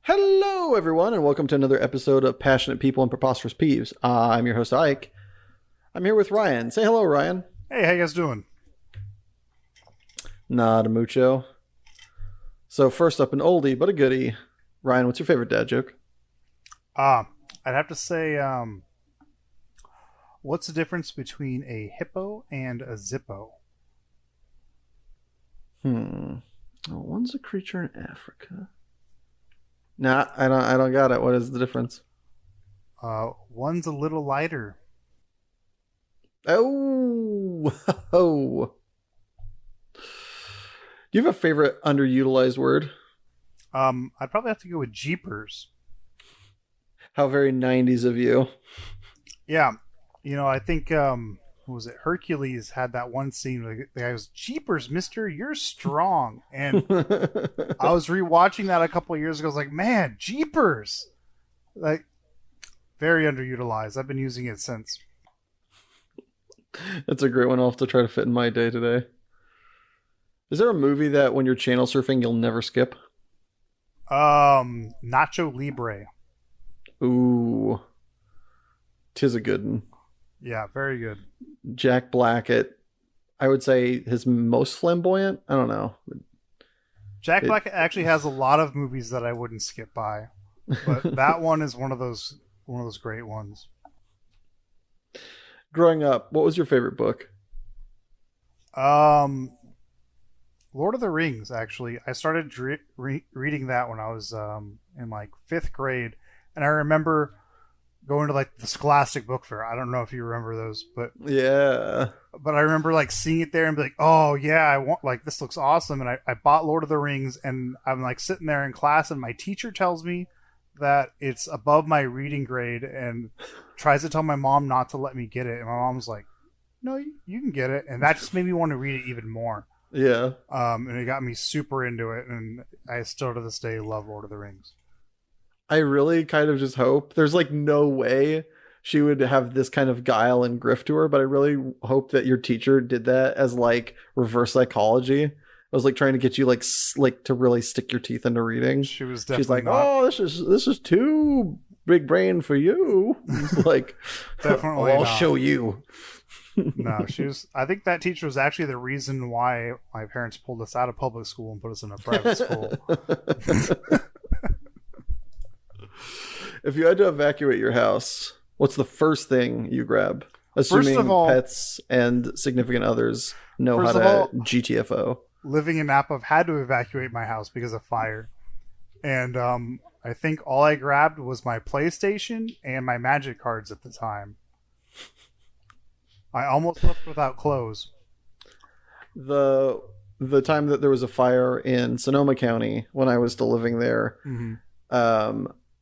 Hello, everyone, and welcome to another episode of Passionate People and Preposterous Peeves. I'm your host, Ike. I'm here with Ryan. Say hello, Ryan. Hey, how you guys doing? Nada mucho. So first up, an oldie but a goodie. Ryan, what's your favorite dad joke? I'd have to say, what's the difference between a hippo and a zippo? Well, one's a creature in Africa. Nah, I don't got it. What is the difference? One's a little lighter. Oh, oh. Do you have a favorite underutilized word? I'd probably have to go with jeepers. How very 90s of you. Yeah, I think what was it? Hercules had that one scene where the guy goes, "Jeepers, Mister, you're strong." And I was rewatching that a couple of years ago. I was like, man, jeepers, like very underutilized. I've been using it since. That's a great one. I'll have to try to fit in my day today. Is there a movie that when you're channel surfing you'll never skip? Nacho Libre. Ooh. 'Tis a good one. Yeah, very good. Jack Black I would say his most flamboyant. I don't know. Jack Black actually has a lot of movies that I wouldn't skip by, but that one is one of those great ones. Growing up, what was your favorite book? Lord of the Rings. Actually, I started reading that when I was in like 5th grade, and I remember going to like the Scholastic Book Fair. I don't know if you remember those, but Yeah. But I remember like seeing it there and be like, oh yeah, I want, like, this looks awesome. And I bought Lord of the Rings, and I'm like sitting there in class, and my teacher tells me that it's above my reading grade and tries to tell my mom not to let me get it. And my mom's like, no, you can get it. And that just made me want to read it even more. Yeah. And it got me super into it. And I still to this day love Lord of the Rings. I really kind of just hope there's like no way she would have this kind of guile and grift to her, but I really hope that your teacher did that as like reverse psychology. I was like trying to get you like to really stick your teeth into reading. She's like, oh, this is too big brain for you. It's like, definitely, I'll show you. No, I think that teacher was actually the reason why my parents pulled us out of public school and put us in a private school. If you had to evacuate your house, what's the first thing you grab? Assuming first of all, pets and significant others know how to GTFO. Living in Napa, I've had to evacuate my house because of fire. And I think all I grabbed was my PlayStation and my Magic cards at the time. I almost left without clothes. The time that there was a fire in Sonoma County when I was still living there,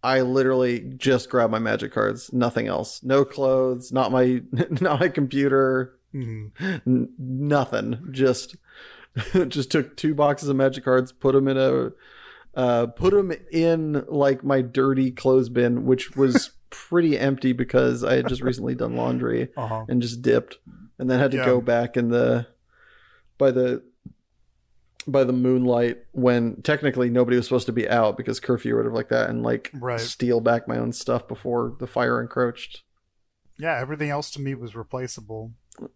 I literally just grabbed my Magic cards, nothing else. No clothes, not my computer, nothing. Just took 2 boxes of Magic cards, put them in like my dirty clothes bin, which was pretty empty because I had just recently done laundry and just dipped, and then had to go back in by the moonlight when technically nobody was supposed to be out because curfew or whatever like that, and like steal back my own stuff before the fire encroached. Yeah, everything else to me was replaceable.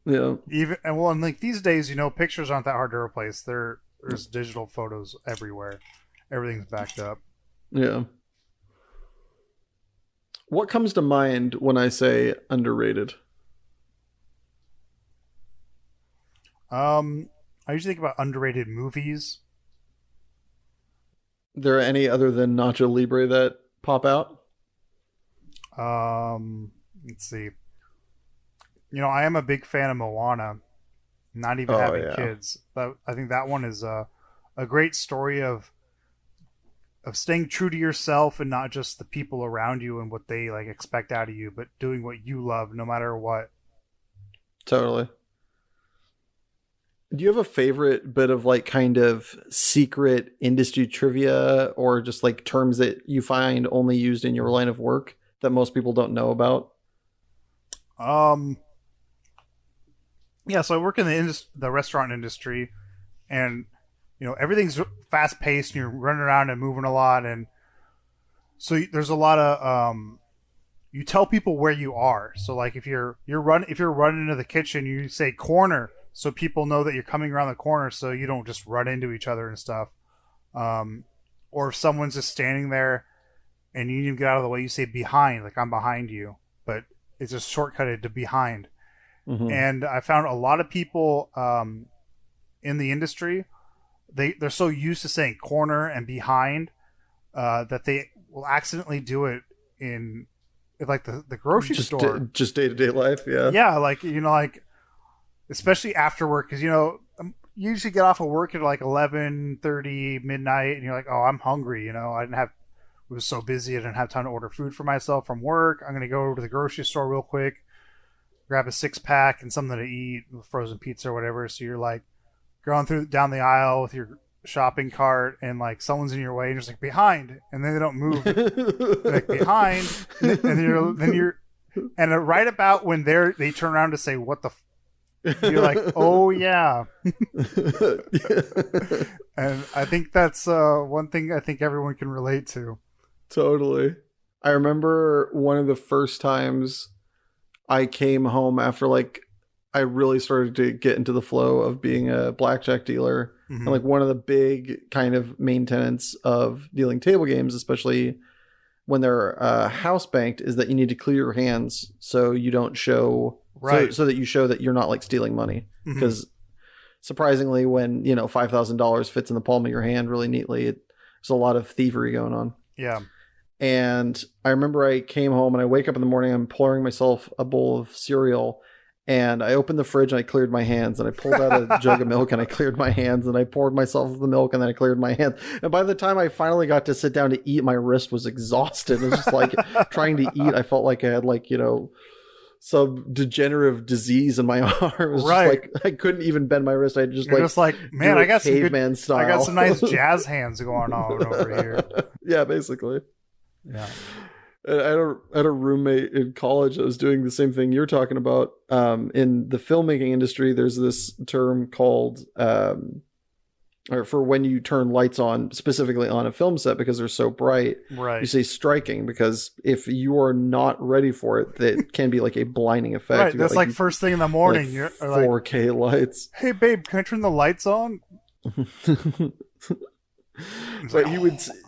Yeah. And like these days, pictures aren't that hard to replace. There's digital photos everywhere. Everything's backed up. Yeah. What comes to mind when I say underrated? I usually think about underrated movies. There are any other than Nacho Libre that pop out? Let's see. I am a big fan of Moana. Not even having kids. But I think that one is a great story of staying true to yourself and not just the people around you and what they like expect out of you, but doing what you love no matter what. Totally. Do you have a favorite bit of like kind of secret industry trivia or just like terms that you find only used in your line of work that most people don't know about? Yeah, so I work in the restaurant industry, and everything's fast paced and you're running around and moving a lot, and So there's a lot of you tell people where you are. So like if you're running into the kitchen, you say corner, so people know that you're coming around the corner, so you don't just run into each other and stuff. Or if someone's just standing there and you need to get out of the way, you say behind, like I'm behind you, but it's just shortcutted to behind. Mm-hmm. And I found a lot of people in the industry, they're so used to saying corner and behind that they will accidentally do it in like the grocery store. Just day-to-day life, yeah. Yeah, like, like, especially after work, because, you usually get off of work at like 11:30, midnight, and you're like, oh, I'm hungry, it was so busy, I didn't have time to order food for myself from work. I'm going to go over to the grocery store real quick, grab a 6-pack and something to eat, frozen pizza or whatever. So you're like going down the aisle with your shopping cart, and like someone's in your way, and you're just like behind, and then they don't move, like behind, and then you're right about when they turn around to say what the you're like, oh yeah. And I think that's one thing I think everyone can relate to. Totally. I remember one of the first times I came home after like I really started to get into the flow of being a blackjack dealer. Mm-hmm. And like one of the big kind of main tenets of dealing table games, especially when they're house banked, is that you need to clear your hands so you don't show, right? So that you show that you're not like stealing money. Because surprisingly, when $5,000 fits in the palm of your hand really neatly, there's a lot of thievery going on. Yeah. And I remember I came home and I wake up in the morning, I'm pouring myself a bowl of cereal, and I opened the fridge and I cleared my hands, and I pulled out a jug of milk and I cleared my hands, and I poured myself the milk and then I cleared my hands. And by the time I finally got to sit down to eat, my wrist was exhausted. It was just like trying to eat. I felt like I had like, some degenerative disease in my arm. It was right. Just like I couldn't even bend my wrist. I just man, I got caveman style. I got some nice jazz hands going on over here. Yeah, basically. Yeah. I had a roommate in college that was doing the same thing you're talking about. In the filmmaking industry, there's this term called, or for when you turn lights on, specifically on a film set because they're so bright, right? You say striking, because if you are not ready for it, that can be like a blinding effect. Right, that's like first thing in the morning. Like you're 4K lights. Hey, babe, can I turn the lights on? But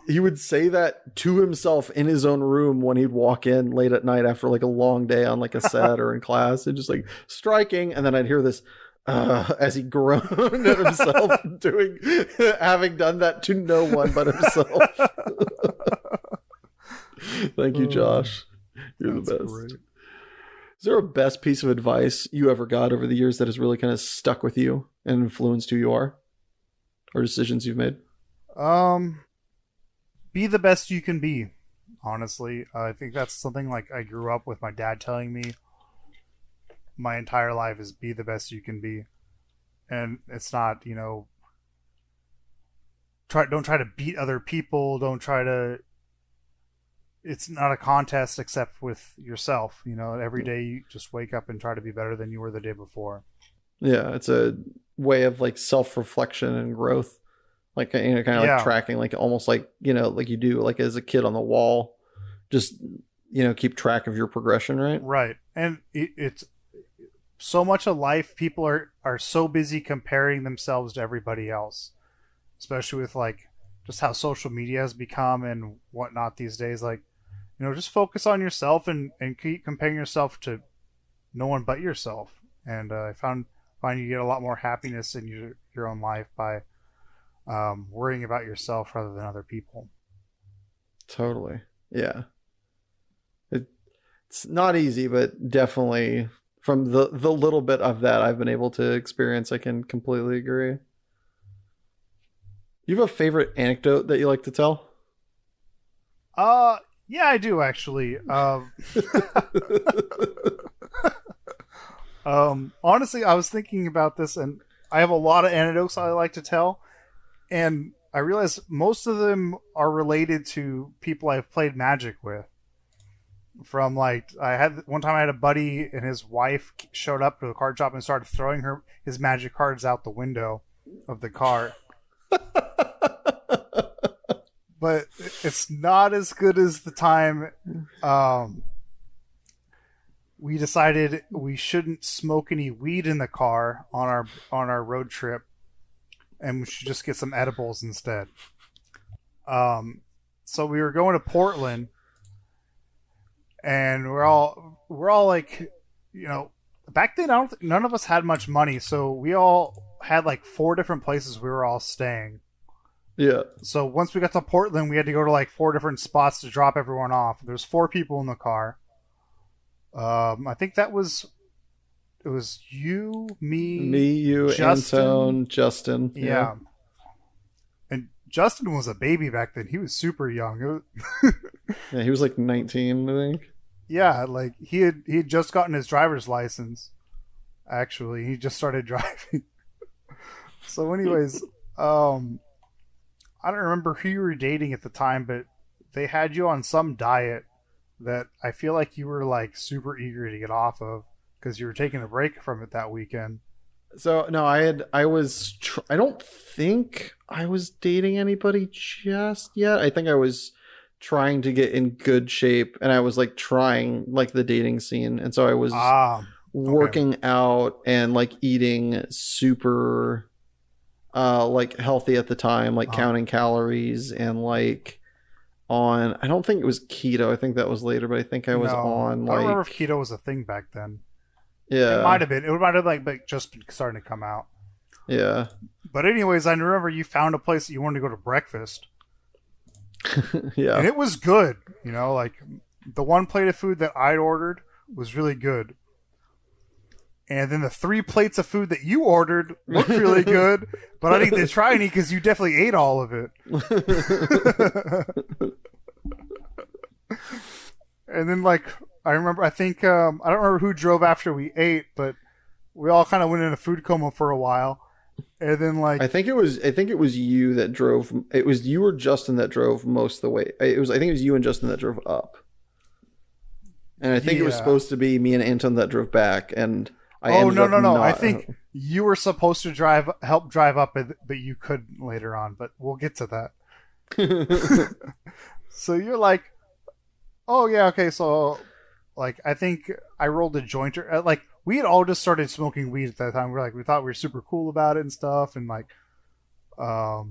he would say that to himself in his own room when he'd walk in late at night after like a long day on like a set or in class, and just like striking, and then I'd hear this as he groaned at himself having done that to no one but himself. Thank you, Josh. You're the best. Great. Is there a best piece of advice you ever got over the years that has really kind of stuck with you and influenced who you are or decisions you've made? Be the best you can be. Honestly, I think that's something like I grew up with my dad telling me my entire life is be the best you can be. And it's not, don't try to beat other people. It's not a contest except with yourself. Every day you just wake up and try to be better than you were the day before. Yeah. It's a way of like self-reflection and growth. Like, kind of like tracking, like almost like, like you do like as a kid on the wall, just, keep track of your progression. Right. Right. And it's so much of life. People are so busy comparing themselves to everybody else, especially with like just how social media has become and whatnot these days. Like, just focus on yourself and keep comparing yourself to no one but yourself. And I find you get a lot more happiness in your own life by worrying about yourself rather than other people. Totally. Yeah. It's not easy, but definitely from the little bit of that I've been able to experience, I can completely agree. You have a favorite anecdote that you like to tell? Yeah, I do actually. Honestly, I was thinking about this, and I have a lot of anecdotes I like to tell. And I realized most of them are related to people I've played Magic with. From like, one time I had a buddy and his wife showed up to the card shop and started throwing his Magic cards out the window of the car. but it's not as good as the time we decided we shouldn't smoke any weed in the car on our road trip, and we should just get some edibles instead. So we were going to Portland, and we're all like, back then I don't think none of us had much money, so we all had like 4 different places we were all staying. Yeah. So once we got to Portland, we had to go to like 4 different spots to drop everyone off. There's 4 people in the car. I think it was you, me, Justin. Anton, Justin. Yeah. And Justin was a baby back then. He was super young. Yeah, he was like 19, I think. Yeah, like he had just gotten his driver's license. Actually, he just started driving. So anyways, I don't remember who you were dating at the time, but they had you on some diet that I feel like you were like super eager to get off of because you were taking a break from it that weekend. So no, I don't think I was dating anybody just yet. I think I was trying to get in good shape, and I was like trying like the dating scene, and so I was working out and like eating super like healthy at the time, like counting calories and like on, I don't think it was keto, I think that was later, but I think I was on like, I don't remember if keto was a thing back then. Yeah, it might have been. It might have like just been starting to come out. Yeah. But anyways, I remember you found a place that you wanted to go to breakfast. Yeah. And it was good. Like the one plate of food that I'd ordered was really good. And then the 3 plates of food that you ordered looked really good, but I didn't get to try any because you definitely ate all of it. And then, like, I don't remember who drove after we ate, but we all kind of went in a food coma for a while. And then, like, I think it was you that drove. It was you or Justin that drove most of the way. I think it was you and Justin that drove up. And I think it was supposed to be me and Anton that drove back, and no. I think you were supposed to help drive up, but you couldn't later on. But we'll get to that. So you're like, oh yeah, okay. So, like, I think I rolled a joint. Like, we had all just started smoking weed at that time. We thought we were super cool about it and stuff. And like, I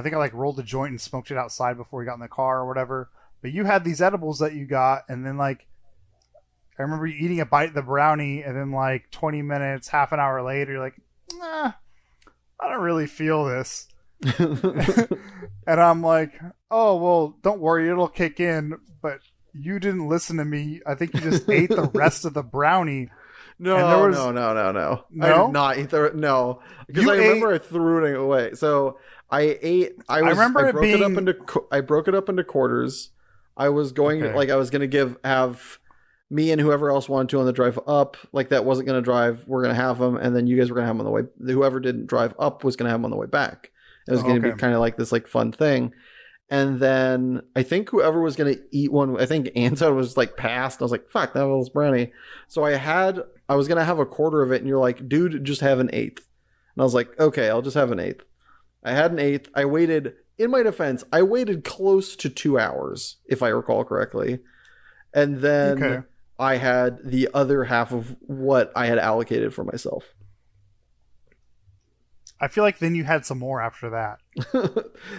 think I like rolled a joint and smoked it outside before we got in the car or whatever. But you had these edibles that you got, and then like, I remember you eating a bite of the brownie, and then like 20 minutes, half an hour later, you're like, nah, I don't really feel this. And I'm like, oh, well, don't worry, it'll kick in. But you didn't listen to me. I think you just ate the rest of the brownie. No. No? I did not eat no. Because I remember I threw it away. So I broke it up into quarters. I was going I was going to have me and whoever else wanted to on the drive up. Like, that wasn't going to drive. We're going to have them, and then you guys were going to have them on the way. Whoever didn't drive up was going to have them on the way back. It was going to be kind of like this like fun thing. And then I think whoever was going to eat one, I think Anton was like passed. I was like, fuck, that was brownie. So I was going to have a quarter of it, and you're like, dude, just have an eighth. And I was like, okay, I'll just have an eighth. I had an eighth. I waited, in my defense, I waited close to 2 hours, if I recall correctly. And then I had the other half of what I had allocated for myself. I feel like then you had some more after that.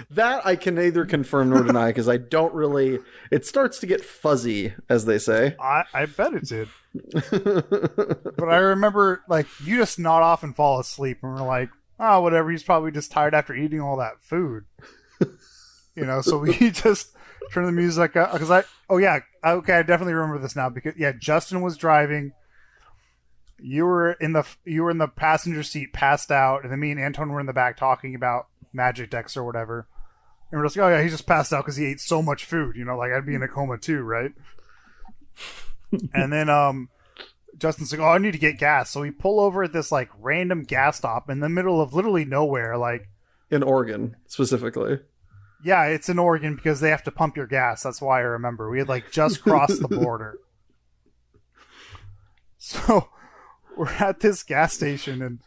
That I can neither confirm nor deny, because I don't really... It starts to get fuzzy, as they say. I bet it did. But I remember, like, you just nod off and fall asleep, and we're like, oh, whatever, he's probably just tired after eating all that food. So we just turn the music up, because I definitely remember this now, because Justin was driving. You were in the passenger seat, passed out, and then me and Anton were in the back talking about magic decks or whatever. And we're just like, oh yeah, he just passed out because he ate so much food. Like, I'd be in a coma too, right? And then Justin's like, oh, I need to get gas. So we pull over at this like random gas stop in the middle of literally nowhere, like in Oregon specifically. Yeah, it's in Oregon because they have to pump your gas. That's why I remember. We had like just crossed the border. So we're at this gas station, and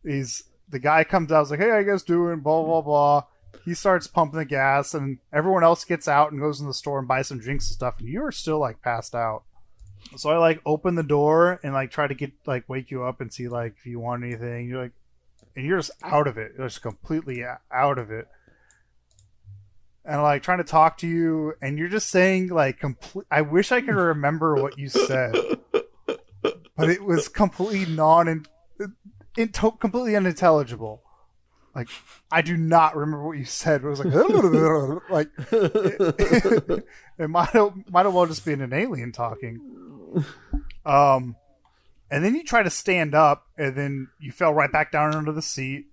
the guy comes out. I was like, hey, how you guys doing? Blah, blah, blah. he starts pumping the gas, and everyone else gets out and goes in the store and buys some drinks and stuff, and you're still like passed out. So I like open the door and like try to get like wake you up and see like if you want anything. You're like, and you're just out of it. You're just completely out of it. And like trying to talk to you, and you're just saying like I wish I could remember what you said, but it was completely completely unintelligible. Like I do not remember what you said. It was like like it might have well just been an alien talking. And then you try to stand up, and then you fell right back down under the seat.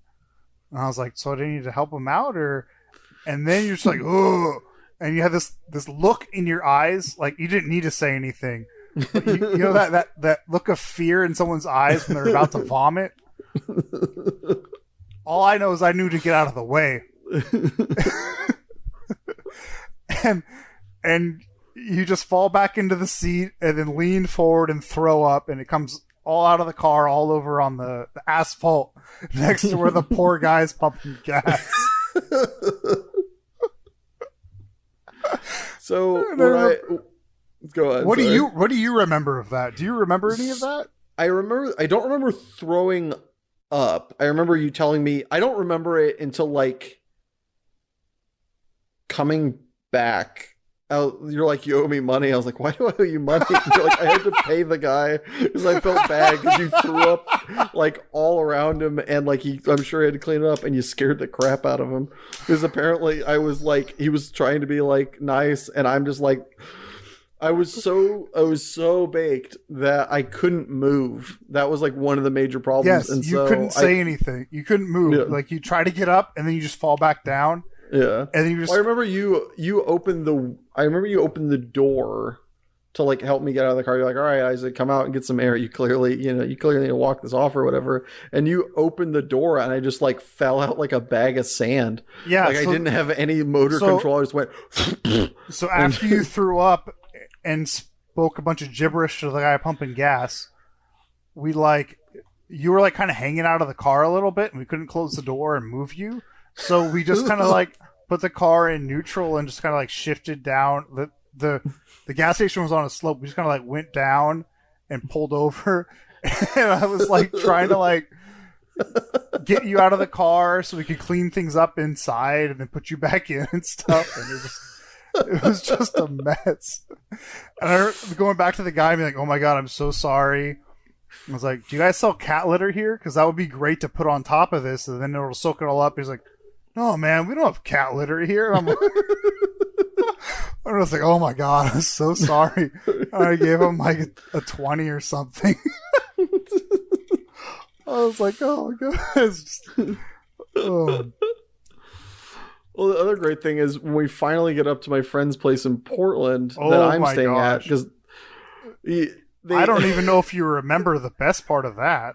And I was like, so do you need to help him out, or? And then you're just like, oh, and you have this look in your eyes, like you didn't need to say anything. But you know that look of fear in someone's eyes when they're about to vomit. All I know is I knew to get out of the way, and you just fall back into the seat and then lean forward and throw up, and it comes all out of the car, all over on the asphalt next to where the poor guy's pumping gas. So go on. What do you remember of that? Do you remember any of that? I don't remember throwing up. I remember you telling me. I don't remember it until like coming back. You're like, you owe me money. I was like, why do I owe you money? You're like, I had to pay the guy because I felt bad because you threw up like all around him, and like I'm sure he had to clean it up, and you scared the crap out of him because apparently I was like, he was trying to be like nice, and I'm just like, I was so baked that I couldn't move. That was like one of the major problems. Yes, and you couldn't say anything. You couldn't move. Yeah. Like you try to get up, and then you just fall back down. Yeah, and then you just. Well, I remember you opened the door to like help me get out of the car. You're like, all right, Isaac, come out and get some air. You clearly need to walk this off or whatever. And you opened the door, and I just like fell out like a bag of sand. Yeah, like I didn't have any motor control. I just went. So after you threw up and spoke a bunch of gibberish to the guy pumping gas, you were like kind of hanging out of the car a little bit, and we couldn't close the door and move you. So we just kind of like put the car in neutral and just kind of like shifted down. The gas station was on a slope. We just kind of like went down and pulled over. And I was like trying to like get you out of the car so we could clean things up inside and then put you back in and stuff. And it was just a mess. And I going back to the guy and being like, oh my God, I'm so sorry. I was like, do you guys sell cat litter here? Because that would be great to put on top of this, and then it'll soak it all up. He's like, no, man, we don't have cat litter here. And I'm like, I was like, oh my God, I'm so sorry. And I gave him like a 20 or something. I was like, oh my God. Oh. Well, the other great thing is when we finally get up to my friend's place in Portland that I'm staying at, because I don't even know if you remember the best part of that.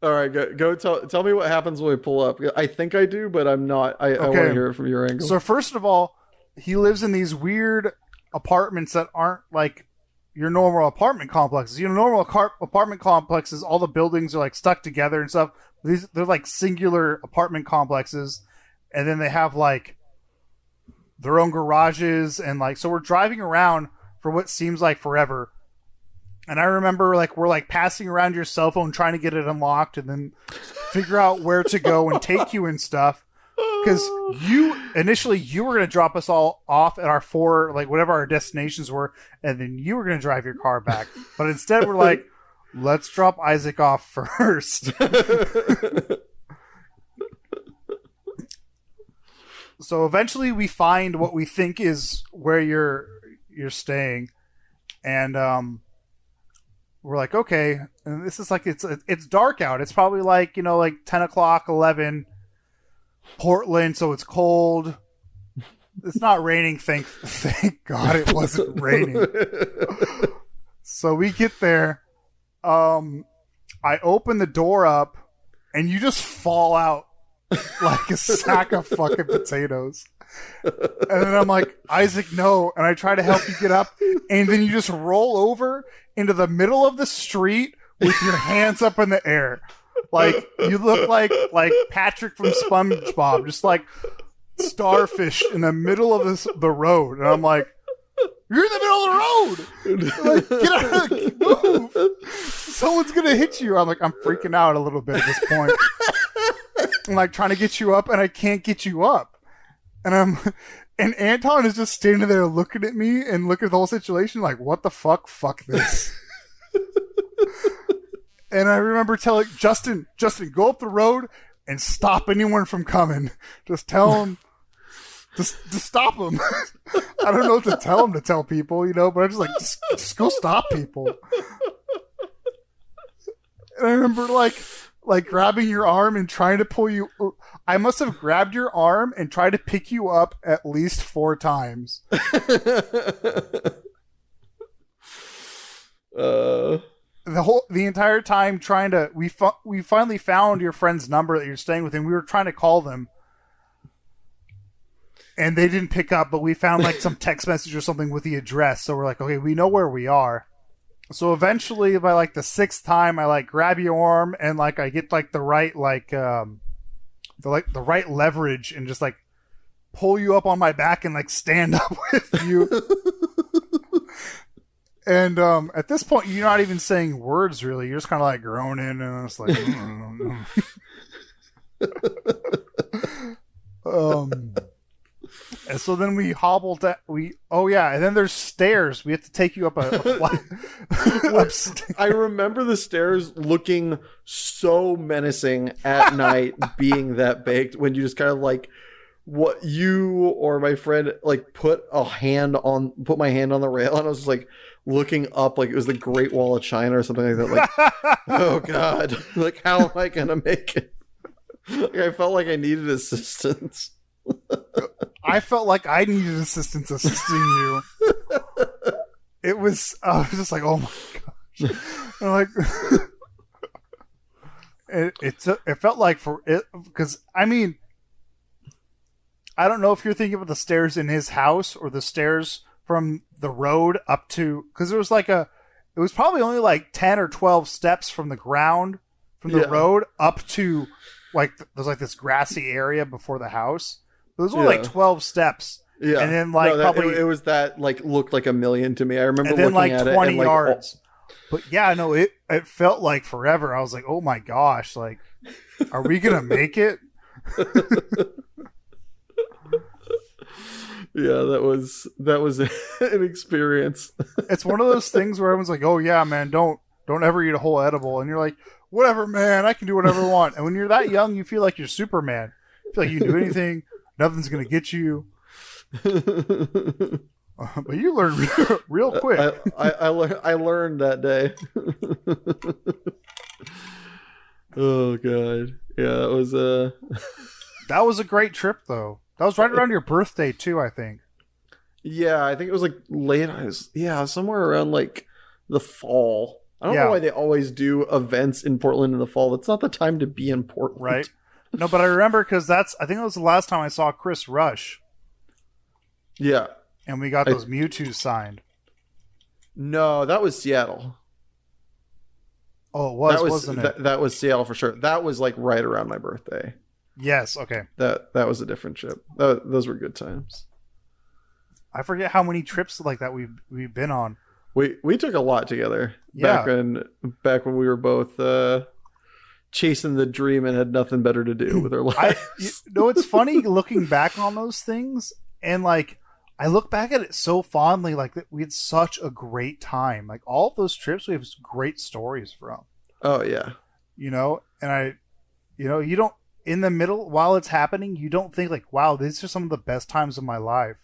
All right, go tell me what happens when we pull up. I think I do, but I'm not. I want to hear it from your angle. So first of all, he lives in these weird apartments that aren't like your normal apartment complexes. Normal apartment complexes, all the buildings are like stuck together and stuff. They're like singular apartment complexes, and then they have like their own garages, and like, so we're driving around for what seems like forever. And I remember like we're like passing around your cell phone trying to get it unlocked and then figure out where to go and take you and stuff. Because initially you were going to drop us all off at our whatever our destinations were, and then you were going to drive your car back. But instead we're like, let's drop Isaac off first. So eventually we find what we think is where you're staying. And we're like, okay, and this is like, it's dark out. It's probably like, like 10 o'clock, 11, Portland, so it's cold. It's not raining, thank God it wasn't raining. So we get there. I open the door up, and you just fall out like a sack of fucking potatoes. And then I'm like, Isaac, no. And I try to help you get up, and then you just roll over into the middle of the street with your hands up in the air. Like, you look like Patrick from SpongeBob, just like starfish in the middle of the road, and I'm like, "You're in the middle of the road! Like, get out! Move! Someone's gonna hit you!" I'm freaking out a little bit at this point. I'm like trying to get you up, and I can't get you up, and Anton is just standing there looking at me and looking at the whole situation, like, "What the fuck? Fuck this!" And I remember telling Justin, go up the road and stop anyone from coming. Just tell them, just stop them. I don't know what to tell them to tell people, but I'm just like, just go stop people. And I remember like grabbing your arm and trying to pull you. I must have grabbed your arm and tried to pick you up at least 4 times. The entire time trying to, we finally found your friend's number that you're staying with, and we were trying to call them, and they didn't pick up. But we found like some text message or something with the address, so we're like, okay, we know where we are. So eventually, by like the 6th time, I like grab your arm and like I get like the right the right leverage and just like pull you up on my back and like stand up with you. And at this point, you're not even saying words, really. You're just kind of like groaning, and it's like, and so then we hobbled. And then there's stairs. We have to take you up a flight. I remember the stairs looking so menacing at night, being that baked. When you just kind of like, what you or my friend like put my hand on the rail, and I was just like looking up like it was the Great Wall of China or something like that. Like, oh god, like how am I gonna make it? Like, I felt like I needed assistance. I felt like I needed assistance assisting you. I was just like, oh my gosh. And like, it felt like for it, because I mean, I don't know if you're thinking about the stairs in his house or the stairs from the road up to, because there was like it was probably only like 10 or 12 steps from the ground, from the road up to like, there's like this grassy area before the house. It was only like 12 steps. Yeah. And then like it was that like looked like a million to me. I remember looking like at 20 yards. But yeah, no, it felt like forever. I was like, oh my gosh, like, are we going to make it? Yeah, that was an experience. It's one of those things where everyone's like, "Oh yeah, man, don't ever eat a whole edible," and you're like, "Whatever, man, I can do whatever I want." And when you're that young, you feel like you're Superman. You feel like you can do anything, nothing's gonna get you. But you learn real quick. I learned that day. Oh god, yeah, that was a great trip though. That was right around your birthday too, I think. Yeah, I think it was like late. Somewhere around like the fall. I don't know why they always do events in Portland in the fall. It's not the time to be in Portland, right? No, but I remember because I think that was the last time I saw Chris Rush. Yeah, and we got those Mewtwo signed. No, that was Seattle. Oh, it was, wasn't it? That was Seattle for sure. That was like right around my birthday. Yes, okay. That was a different trip. Those were good times. I forget how many trips like that we've been on. We took a lot together back when we were both chasing the dream and had nothing better to do with our lives. It's funny looking back on those things, and like I look back at it so fondly. Like we had such a great time. Like all of those trips, we have great stories from. Oh yeah, and you don't. In the middle, while it's happening, you don't think like, wow, these are some of the best times of my life.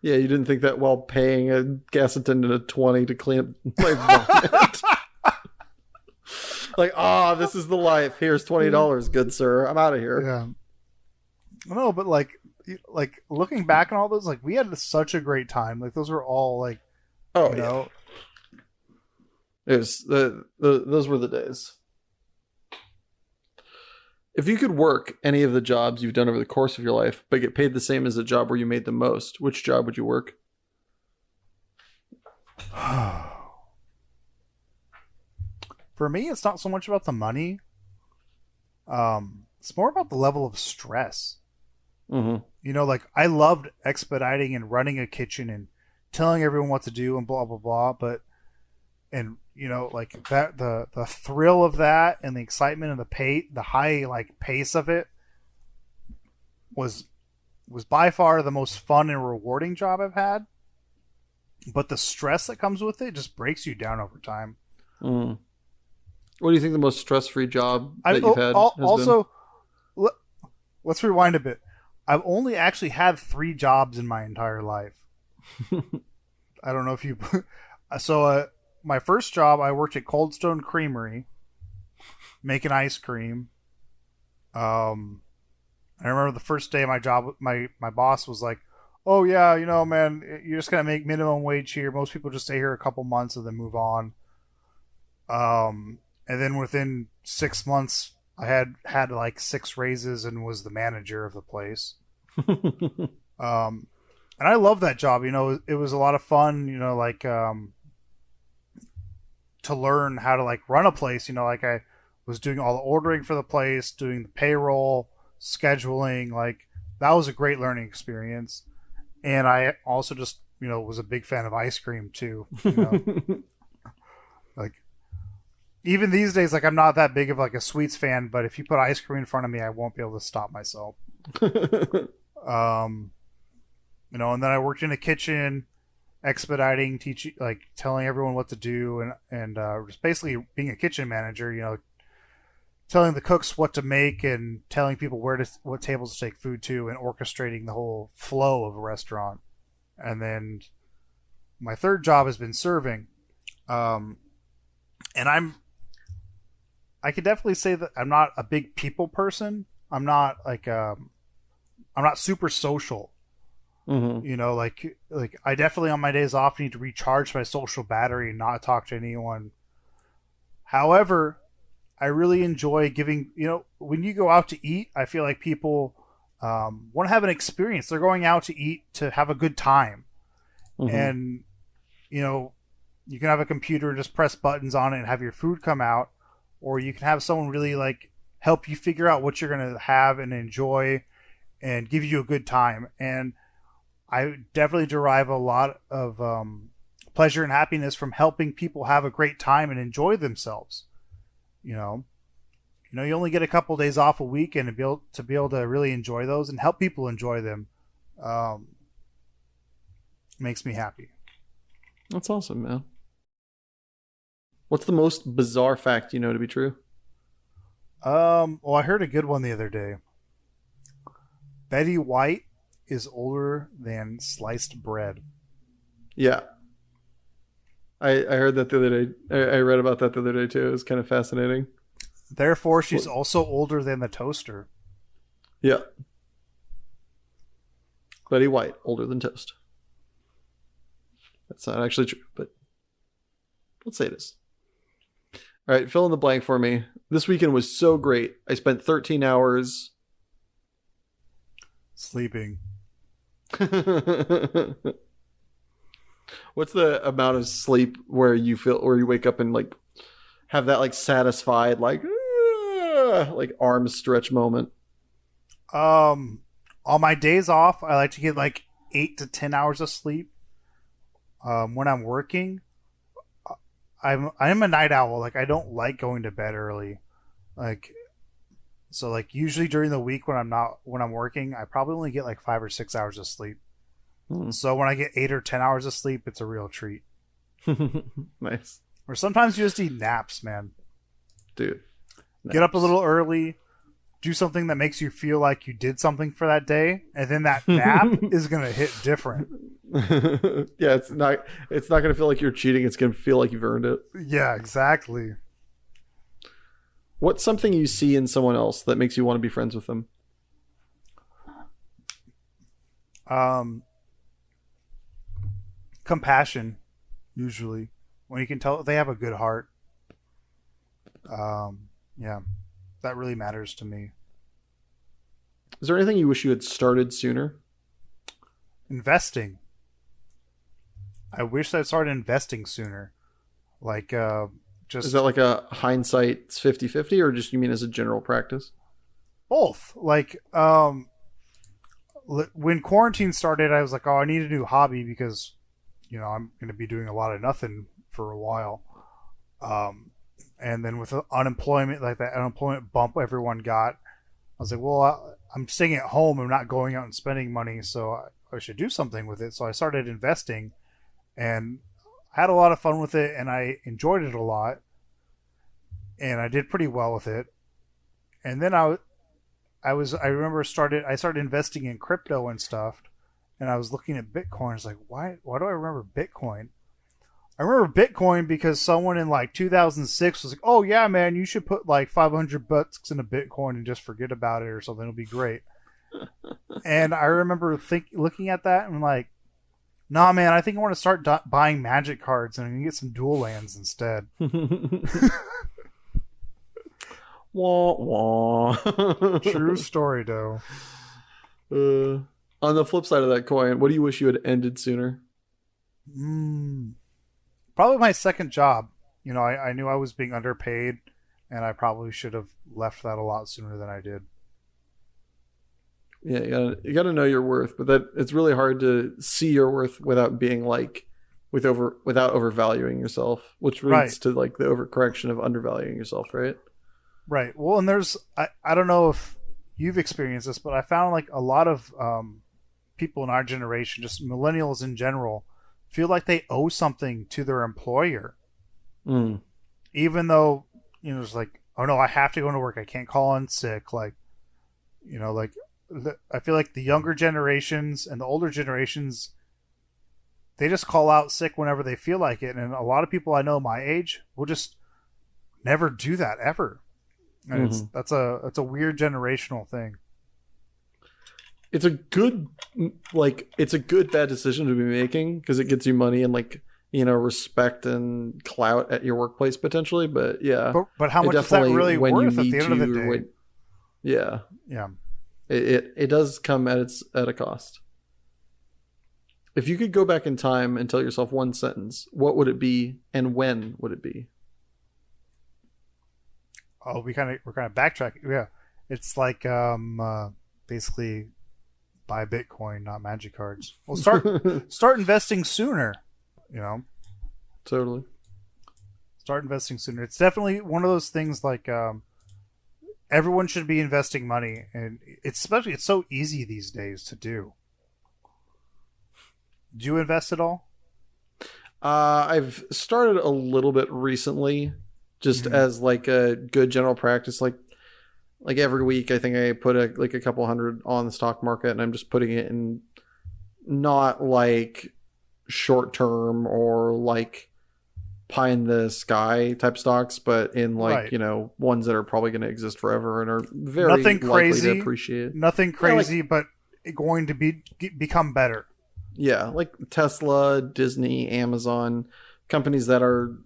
Yeah, you didn't think that while paying a gas attendant a 20 to clean up my vomit. Like, this is the life. Here's $20, good sir. I'm out of here. Yeah. No, but like looking back on all those, like we had such a great time. Like those were all like, it was those were the days. If you could work any of the jobs you've done over the course of your life, but get paid the same as the job where you made the most, which job would you work? For me, it's not so much about the money. It's more about the level of stress. Mm-hmm. like I loved expediting and running a kitchen and telling everyone what to do and blah blah blah. But and like that the thrill of that and the excitement and the high like pace of it was by far the most fun and rewarding job I've had. But the stress that comes with it just breaks you down over time. Mm. What do you think the most stress-free job that you've had has also, been? Let's rewind a bit. I've only actually had 3 jobs in my entire life. I don't know if you... So, my first job, I worked at Cold Stone Creamery, making ice cream. I remember the first day of my job, my boss was like, "Oh yeah, man, you're just gonna make minimum wage here. Most people just stay here a couple months and then move on." And then within 6 months, I had like 6 raises and was the manager of the place. And I love that job. It was a lot of fun. Like to learn how to like run a place. Like I was doing all the ordering for the place, doing the payroll, scheduling. Like that was a great learning experience. And I also just was a big fan of ice cream too. Like even these days, like I'm not that big of like a sweets fan, but if you put ice cream in front of me, I won't be able to stop myself. And then I worked in a kitchen, expediting, teaching, like telling everyone what to do, and just basically being a kitchen manager. Telling the cooks what to make and telling people what tables to take food to, and orchestrating the whole flow of a restaurant. And then my third job has been serving, and I could definitely say that I'm not a big people person. I'm not like I'm not super social. Mm-hmm. Like I definitely on my days off need to recharge my social battery and not talk to anyone. However, I really enjoy giving. When you go out to eat, I feel like people want to have an experience. They're going out to eat to have a good time, Mm-hmm. and you can have a computer and just press buttons on it and have your food come out. Or you can have someone really like help you figure out what you're going to have and enjoy and give you a good time. And I definitely derive a lot of pleasure and happiness from helping people have a great time and enjoy themselves. You only get a couple days off a week, and to be able to really enjoy those and help people enjoy them makes me happy. That's awesome, man. What's the most bizarre fact you know to be true? Well, I heard a good one the other day. Betty White is older than sliced bread. Yeah. I heard that the other day. I read about that the other day too. It was kind of fascinating. Therefore, she's also older than the toaster. Yeah. Betty White, older than toast. That's not actually true, but let's say it is. All right, fill in the blank for me. This weekend was so great. I spent 13 hours sleeping. What's the amount of sleep where you wake up and like have that like satisfied like arms stretch moment? On my days off, I like to get like 8 to 10 hours of sleep. When I'm working, I'm a night owl. Like I don't like going to bed early. So usually during the week when I'm working, I probably only get like 5 or 6 hours of sleep. So when I get 8 or 10 hours of sleep, it's a real treat. Nice. Or sometimes you just need naps, man. Dude. Naps. Get up a little early, do something that makes you feel like you did something for that day, and then that nap is gonna hit different. Yeah, it's not gonna feel like you're cheating, it's gonna feel like you've earned it. Yeah, exactly. What's something you see in someone else that makes you want to be friends with them? Compassion, usually. When you can tell they have a good heart. Yeah, that really matters to me. Is there anything you wish you had started sooner? Investing. I wish I'd started investing sooner. Is that like a hindsight 50-50, or just you mean as a general practice? Both. when quarantine started, I was like, oh, I need a new hobby because, I'm going to be doing a lot of nothing for a while. And then with the unemployment, like that unemployment bump everyone got, I was like, well, I'm staying at home. I'm not going out and spending money, so I should do something with it. So I started investing, and I had a lot of fun with it, and I enjoyed it a lot, and I did pretty well with it. And then I remember I started investing in crypto and stuff, and I was looking at Bitcoin. I was like, why do I remember Bitcoin? I remember Bitcoin because someone in like 2006 was like, "Oh yeah, man, you should put like $500 in a Bitcoin and just forget about it or something. It'll be great." And I remember looking at that and like, "Nah, man, I think I want to start buying Magic cards and I'm gonna get some dual lands instead." Wah wah. True story, though. On the flip side of that coin, what do you wish you had ended sooner? Probably my second job. I knew I was being underpaid, and I probably should have left that a lot sooner than I did. Yeah, you gotta know your worth, but that it's really hard to see your worth without being like without overvaluing yourself, which leads to like the overcorrection of undervaluing yourself, right? Right. Well, and I don't know if you've experienced this, but I found like a lot of people in our generation, just millennials in general, feel like they owe something to their employer. Even though, it's like, oh no, I have to go to work. I can't call in sick. Like, I feel like the younger generations and the older generations, they just call out sick whenever they feel like it. And a lot of people I know my age will just never do that ever. And that's a weird generational thing. It's a good bad decision to be making because it gets you money and like, respect and clout at your workplace potentially. But yeah, but how much is that really worth at the end of the day? Yeah. It does come at a cost. If you could go back in time and tell yourself one sentence, what would it be and when would it be? Oh, we're kind of backtracking. Yeah, it's like basically buy Bitcoin, not Magic cards. Well, start investing sooner. Totally. Start investing sooner. It's definitely one of those things like everyone should be investing money, and it's so easy these days to do. Do you invest at all? I've started a little bit recently. Just as like a good general practice, like every week, I think I put a couple hundred on the stock market, and I'm just putting it in not like short term or like pie in the sky type stocks, but in like ones that are probably going to exist forever and are very nothing crazy likely to appreciate. Nothing crazy, but going to become better. Yeah, like Tesla, Disney, Amazon, companies that are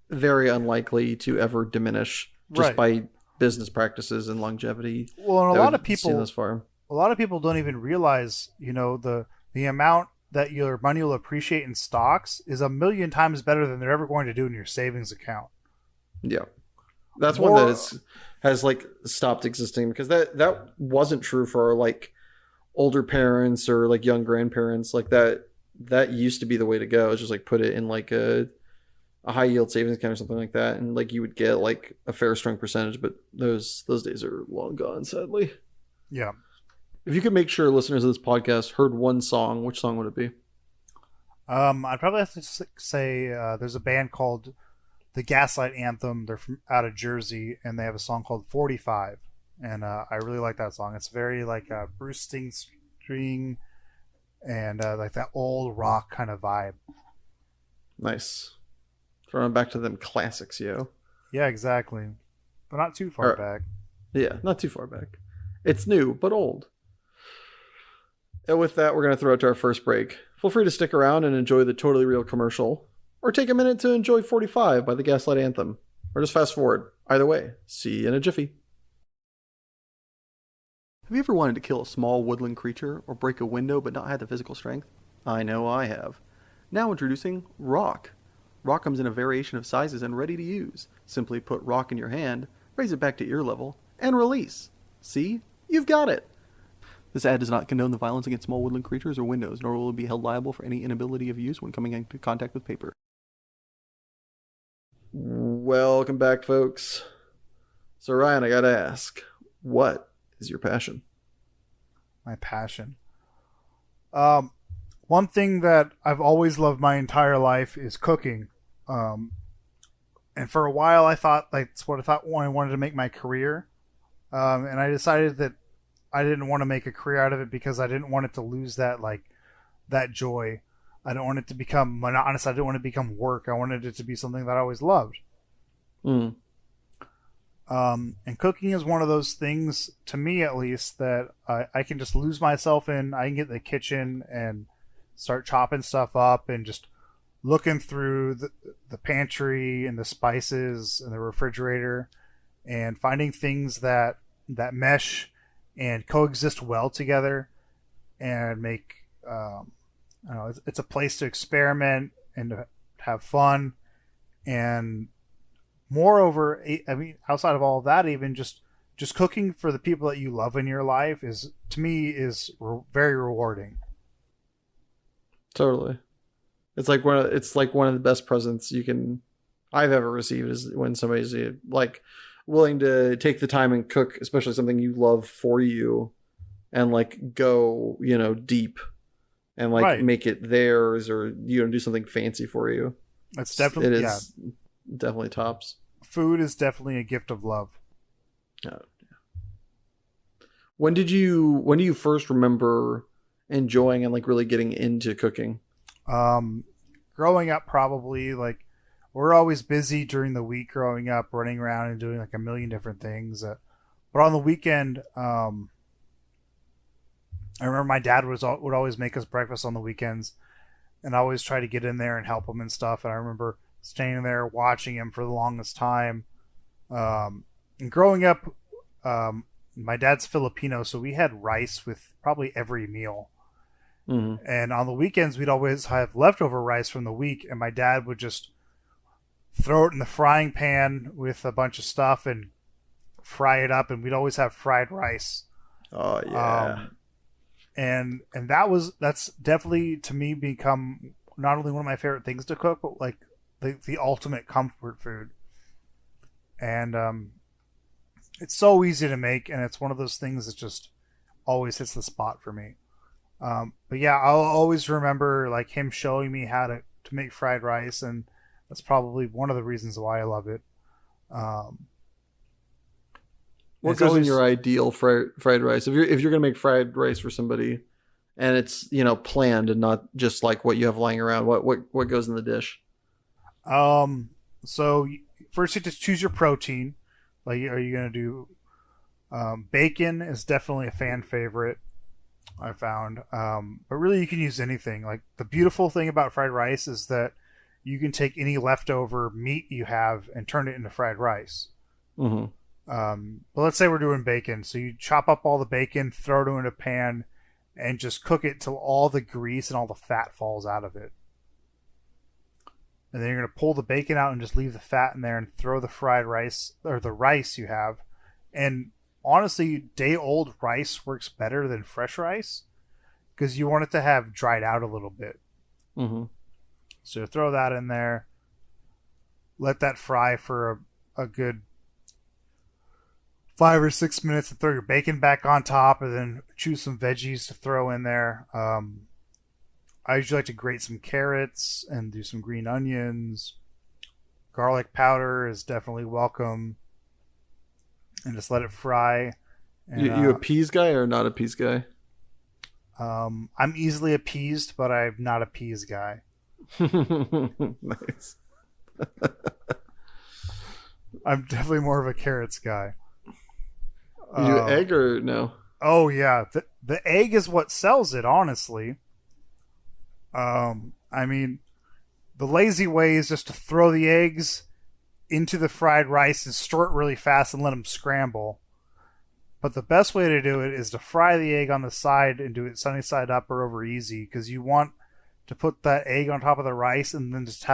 very unlikely to ever diminish just by business practices and longevity. Well, and a lot of people don't even realize, the amount that your money will appreciate in stocks is 1,000,000 times better than they're ever going to do in your savings account. Yeah, that's one that has like stopped existing because that wasn't true for like older parents or like young grandparents. Like that used to be the way to go. It's just like put it in like a high yield savings account or something like that, and like you would get like a fair strong percentage, but those days are long gone, sadly. Yeah. If you could make sure listeners of this podcast heard one song, which song would it be? I'd probably have to say there's a band called the Gaslight Anthem. They're from out of Jersey, and they have a song called 45, and I really like that song. It's very like Bruce Springsteen and like that old rock kind of vibe. Nice. Throwing back to them classics, yo. Yeah, exactly. But not too far back. Yeah, not too far back. It's new, but old. And with that, we're going to throw it to our first break. Feel free to stick around and enjoy the Totally Real commercial, or take a minute to enjoy 45 by the Gaslight Anthem, or just fast forward. Either way, see you in a jiffy. Have you ever wanted to kill a small woodland creature or break a window but not had the physical strength? I know I have. Now introducing Rock. Rock comes in a variation of sizes and ready to use. Simply put rock in your hand, raise it back to ear level, and release. See? You've got it! This ad does not condone the violence against small woodland creatures or windows, nor will it be held liable for any inability of use when coming into contact with paper. Welcome back, folks. So, Ryan, I gotta ask, what is your passion? My passion. One thing that I've always loved my entire life is cooking. And for a while, I thought that's what I thought when I wanted to make my career. And I decided that I didn't want to make a career out of it because I didn't want it to lose that joy. I don't want it to become monotonous. I didn't want it to become work. I wanted it to be something that I always loved. Mm. And cooking is one of those things, to me at least, that I can just lose myself in. I can get in the kitchen and start chopping stuff up and just looking through the pantry and the spices and the refrigerator and finding things that mesh and coexist well together and make, I don't know, it's a place to experiment and to have fun. And moreover, I mean, outside of all of that, even just cooking for the people that you love in your life is, to me, very rewarding. Totally. It's like one of the best presents I've ever received is when somebody's like willing to take the time and cook, especially something you love for you, and like go, deep and like Right. make it theirs, or do something fancy for you. It's definitely, yeah. Definitely tops. Food is definitely a gift of love. Oh, yeah. When do you first remember enjoying and like really getting into cooking? Growing up, probably, like, we're always busy during the week growing up, running around and doing like a million different things. But on the weekend, I remember my dad would always make us breakfast on the weekends, and I always try to get in there and help him and stuff. And I remember staying there watching him for the longest time. And growing up, my dad's Filipino, so we had rice with probably every meal. Mm-hmm. And on the weekends, we'd always have leftover rice from the week, and my dad would just throw it in the frying pan with a bunch of stuff and fry it up, and we'd always have fried rice. Oh yeah. And that's definitely, to me, become not only one of my favorite things to cook, but like the ultimate comfort food. And it's so easy to make, and it's one of those things that just always hits the spot for me. But yeah, I'll always remember like him showing me how to make fried rice, and that's probably one of the reasons why I love it. What goes in your ideal fried rice? If you're gonna make fried rice for somebody, and it's planned and not just like what you have lying around, what goes in the dish? So first you have to choose your protein. Like, are you gonna do bacon? Is definitely a fan favorite, I found. But really, you can use anything. Like, the beautiful thing about fried rice is that you can take any leftover meat you have and turn it into fried rice. Mm-hmm. But let's say we're doing bacon. So you chop up all the bacon, throw it in a pan, and just cook it till all the grease and all the fat falls out of it. And then you're going to pull the bacon out and just leave the fat in there and throw the fried rice, or the rice you have. And honestly, day-old rice works better than fresh rice because you want it to have dried out a little bit. Mm-hmm. So throw that in there. Let that fry for a good 5 or 6 minutes, and throw your bacon back on top, and then choose some veggies to throw in there. I usually like to grate some carrots and do some green onions. Garlic powder is definitely welcome. And just let it fry. And, you a peas guy or not a peas guy? I'm easily appeased, but I'm not a peas guy. Nice. I'm definitely more of a carrots guy. You do egg or no? Oh yeah, the egg is what sells it, honestly. I mean, the lazy way is just to throw the eggs into the fried rice and stir it really fast and let them scramble. But the best way to do it is to fry the egg on the side and do it sunny side up or over easy, because you want to put that egg on top of the rice and then just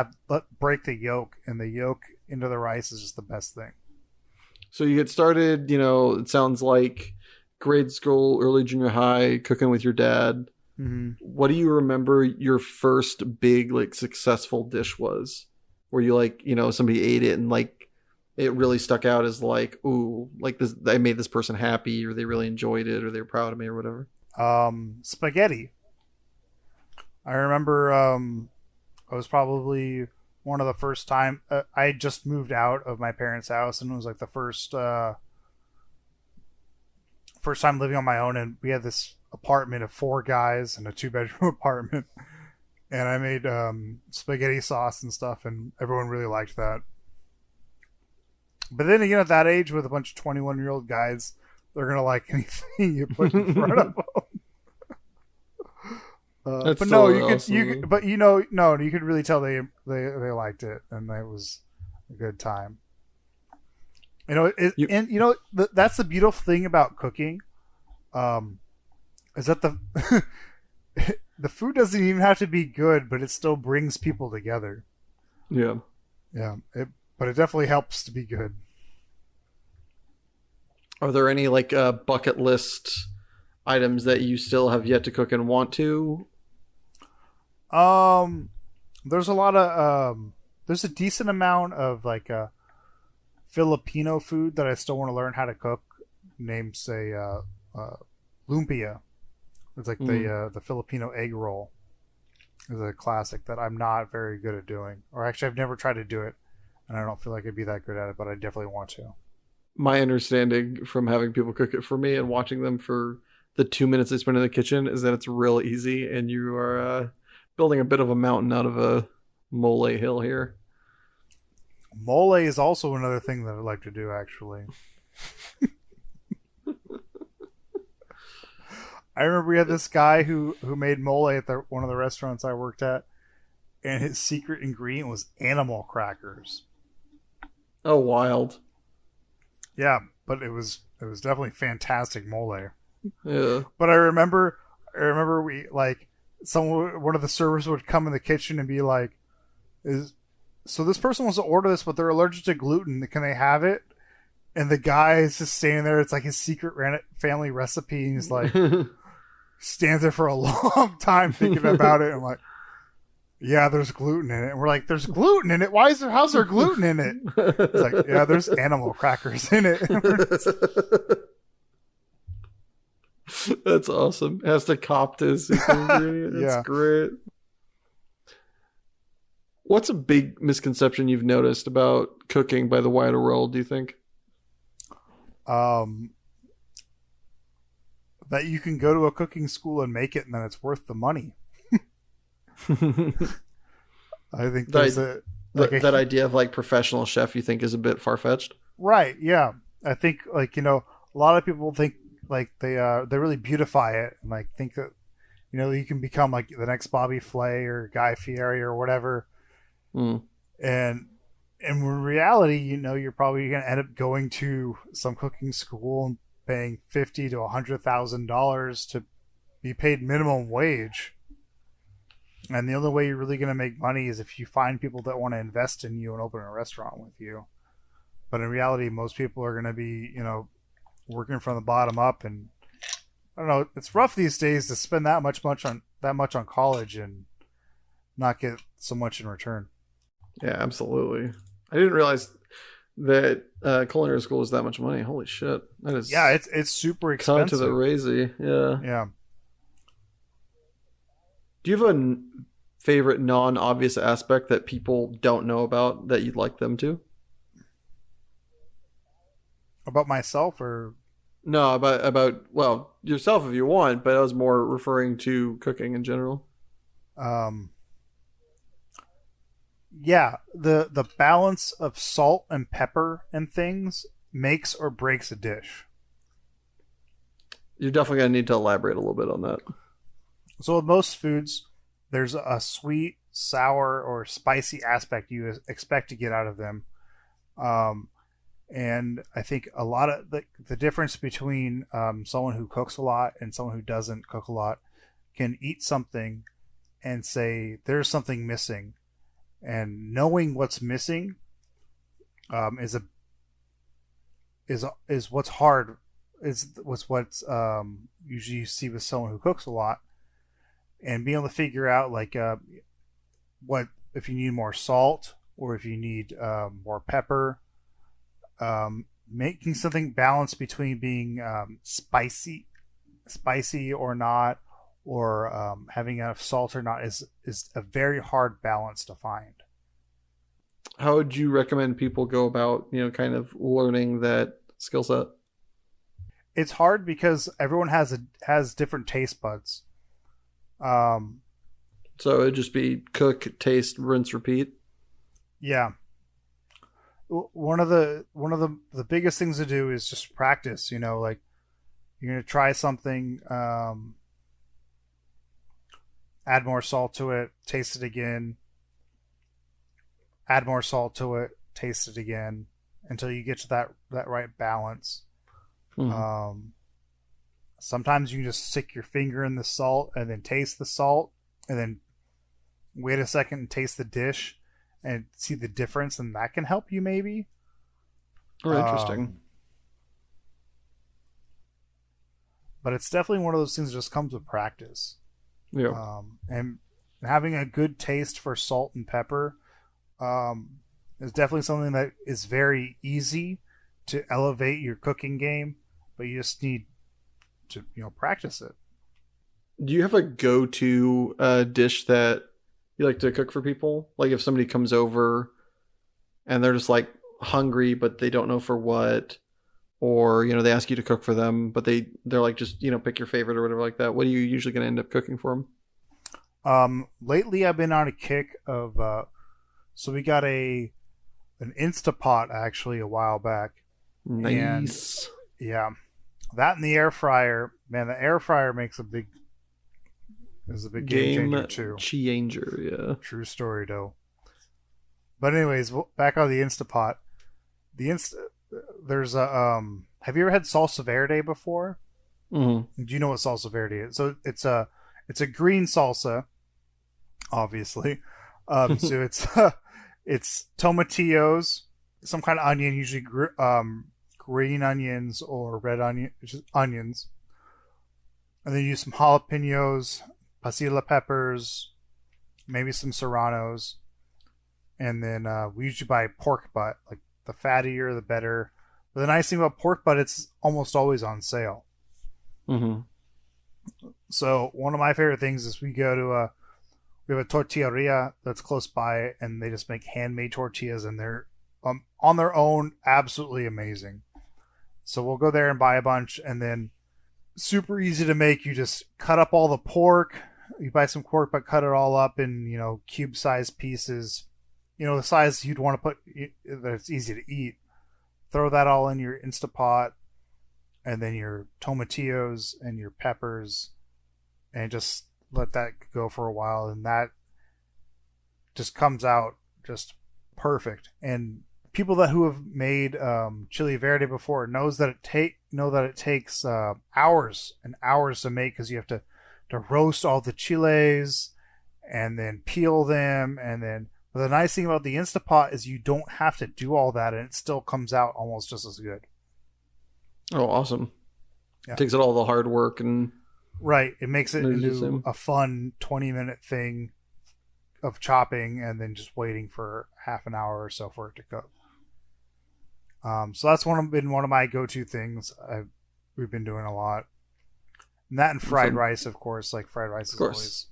break the yolk, and the yolk into the rice is just the best thing. So you get started, it sounds like grade school, early junior high, cooking with your dad. Mm-hmm. What do you remember your first big like successful dish was? Where you like, somebody ate it and like it really stuck out as like, ooh, like this, I made this person happy, or they really enjoyed it, or they were proud of me, or whatever. Spaghetti. I remember I was probably one of the first time I had just moved out of my parents' house, and it was like the first time living on my own, and we had this apartment of 4 guys in a 2-bedroom apartment, and I made spaghetti sauce and stuff, and everyone really liked that. But then again, at that age, with a bunch of 21-year-old guys, they're gonna like anything you put in front of them. But no, you could really tell they liked it, and it was a good time. That's the beautiful thing about cooking, is that the food doesn't even have to be good, but it still brings people together. Yeah. But it definitely helps to be good. Are there any like bucket list items that you still have yet to cook and want to? There's a lot of there's a decent amount of like Filipino food that I still want to learn how to cook. Named say lumpia. It's like the Filipino egg roll. Is a classic that I'm not very good at doing, or actually I've never tried to do it, and I don't feel like I'd be that good at it, but I definitely want to. My understanding from having people cook it for me and watching them for the 2 minutes they spend in the kitchen is that it's real easy, and you are building a bit of a mountain out of a mole hill here. Mole is also another thing that I'd like to do, actually. I remember we had this guy who made mole at one of the restaurants I worked at, and his secret ingredient was animal crackers. Oh, wild. Yeah, but it was definitely fantastic mole. Yeah. But I remember we like one of the servers would come in the kitchen and be like, so this person wants to order this, but they're allergic to gluten. Can they have it? And the guy is just standing there. It's like his secret family recipe. And he's like, stands there for a long time thinking about it. I'm like, yeah, there's gluten in it. And we're like, there's gluten in it? How's there gluten in it? It's like, yeah, there's animal crackers in it. That's awesome. Has to cop this ingredient. That's great. What's a big misconception you've noticed about cooking by the wider world, do you think? That you can go to a cooking school and make it, and then it's worth the money. I think there's that idea of like professional chef you think is a bit far-fetched? Right, yeah. I think like, a lot of people think like they really beautify it and like think that you can become like the next Bobby Flay or Guy Fieri or whatever. And in reality, you're probably going to end up going to some cooking school and paying $50,000 to $100,000 to be paid minimum wage. And the only way you're really going to make money is if you find people that want to invest in you and open a restaurant with you. But in reality, most people are going to be, working from the bottom up. And I don't know, it's rough these days to spend that much on college and not get so much in return. Yeah, absolutely. I didn't realize that culinary school was that much money. Holy shit. That is it's super expensive. To the razy. Yeah. Yeah. Do you have a favorite non-obvious aspect that people don't know about that you'd like them to? About myself or? No, about well, yourself if you want, but I was more referring to cooking in general. Yeah, the balance of salt and pepper and things makes or breaks a dish. You're definitely going to need to elaborate a little bit on that. So with most foods, there's a sweet, sour, or spicy aspect you expect to get out of them. And I think a lot of the difference between someone who cooks a lot and someone who doesn't cook a lot can eat something and say, there's something missing. And knowing what's missing is what's hard was what's usually you see with someone who cooks a lot, and being able to figure out like what if you need more salt or if you need more pepper. Making something balanced between being spicy or not, or having enough salt or not is a very hard balance to find. How would you recommend people go about, kind of learning that skill set? It's hard because everyone has different taste buds. So it'd just be cook, taste, rinse, repeat. Yeah. One of the biggest things to do is just practice. Like you're gonna try something, add more salt to it, taste it again, add more salt to it, taste it again, until you get to that right balance. Mm-hmm. Sometimes you can just stick your finger in the salt and then taste the salt, and then wait a second and taste the dish and see the difference, and that can help you maybe. Oh, interesting. But it's definitely one of those things that just comes with practice. Yeah. And having a good taste for salt and pepper is definitely something that is very easy to elevate your cooking game, but you just need to practice it. Do you have a go-to dish that you like to cook for people? Like if somebody comes over and they're just like hungry but they don't know for what, or they ask you to cook for them but they're like, just pick your favorite or whatever like that, what are you usually going to end up cooking for them? Lately I've been on a kick of so we got an Instapot actually a while back. Nice. And, yeah, that and the air fryer, man. The air fryer makes a big game changer too. Yeah. True story though. But anyways, back on the Instapot. There's a have you ever had salsa verde before? Mm-hmm. Do you know what salsa verde is? So it's a green salsa, obviously. So it's tomatillos, some kind of onion, usually green onions or red onions, and then use some jalapenos, pasilla peppers, maybe some serranos, and then we usually buy pork butt. Like the fattier, the better. But the nice thing about pork butt, it's almost always on sale. Mm-hmm. So one of my favorite things is we have a tortilleria that's close by, and they just make handmade tortillas, and they're on their own absolutely amazing. So we'll go there and buy a bunch, and then super easy to make. You just cut up all the pork. You buy some pork, but cut it all up in cube-sized pieces. The size you'd want to put that it's easy to eat. Throw that all in your Instapot, and then your tomatillos and your peppers, and just let that go for a while, and that just comes out just perfect. And people who have made chili verde before know that it takes hours and hours to make, because you have to roast all the chiles and then peel them, and then. But the nice thing about the Instapot is you don't have to do all that, and it still comes out almost just as good. Oh, awesome. Yeah. It takes out all the hard work and... Right. It makes it into a fun 20-minute thing of chopping and then just waiting for half an hour or so for it to cook. So that's been one of my go-to things we've been doing a lot. And that and fried rice, of course. Like fried rice is always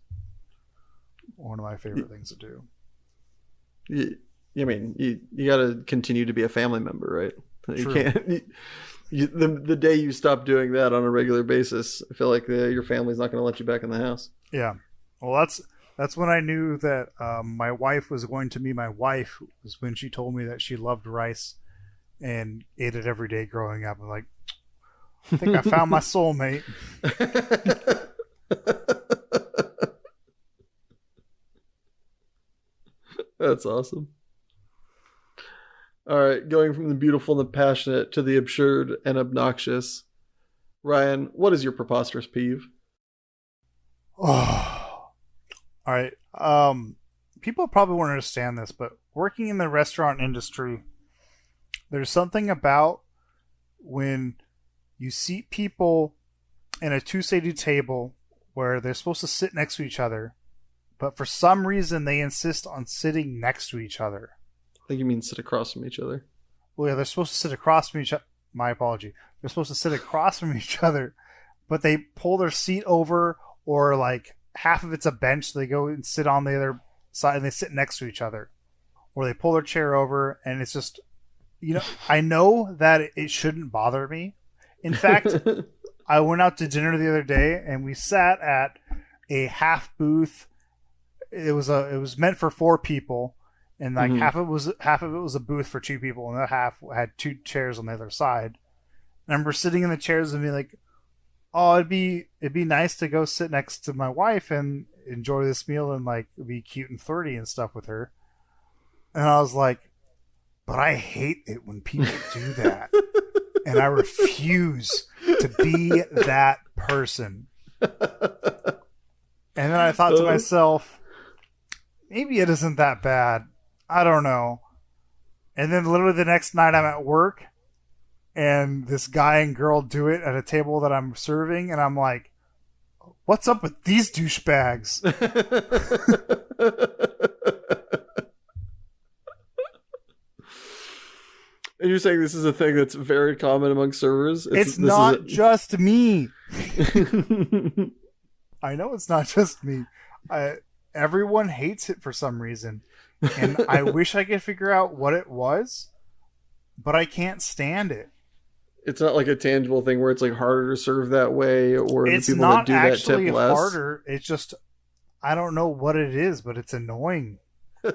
one of my favorite things to do. I mean, you got to continue to be a family member, right? You can't. The day you stop doing that on a regular basis, I feel like your family's not going to let you back in the house. Yeah, well, that's when I knew that my wife was going to be my wife. Was when she told me that she loved rice and ate it every day growing up. I'm like, I think I found my soulmate. That's awesome. All right, going from the beautiful and the passionate to the absurd and obnoxious. Ryan, what is your preposterous peeve? Oh, all right. People probably won't understand this, but working in the restaurant industry, there's something about when you seat people in a two-seated table where they're supposed to sit next to each other, but for some reason they insist on sitting next to each other. I think you mean sit across from each other. Well, yeah, they're supposed to sit across from each other. My apology. They're supposed to sit across from each other, but they pull their seat over, or like half of it's a bench, so they go and sit on the other side and they sit next to each other. Or they pull their chair over, and it's just, I know that it shouldn't bother me. In fact, I went out to dinner the other day, and we sat at a half booth. It was meant for 4 people, and like half of it was a booth for 2 people, and the other half had 2 chairs on the other side. And I remember sitting in the chairs and being like, "Oh, it'd be nice to go sit next to my wife and enjoy this meal and like be cute and flirty and stuff with her." And I was like, "But I hate it when people do that, and I refuse to be that person." And then I thought to myself, maybe it isn't that bad. I don't know. And then literally the next night I'm at work, and this guy and girl do it at a table that I'm serving, and I'm like, what's up with these douchebags? And you're saying this is a thing that's very common among servers? It's not just me. I know it's not just me. Everyone hates it for some reason. And I wish I could figure out what it was, but I can't stand it. It's not like a tangible thing where it's like harder to serve that way, or it's the people not that do that actually tip less. harder. It's just, I don't know what it is, but it's annoying. I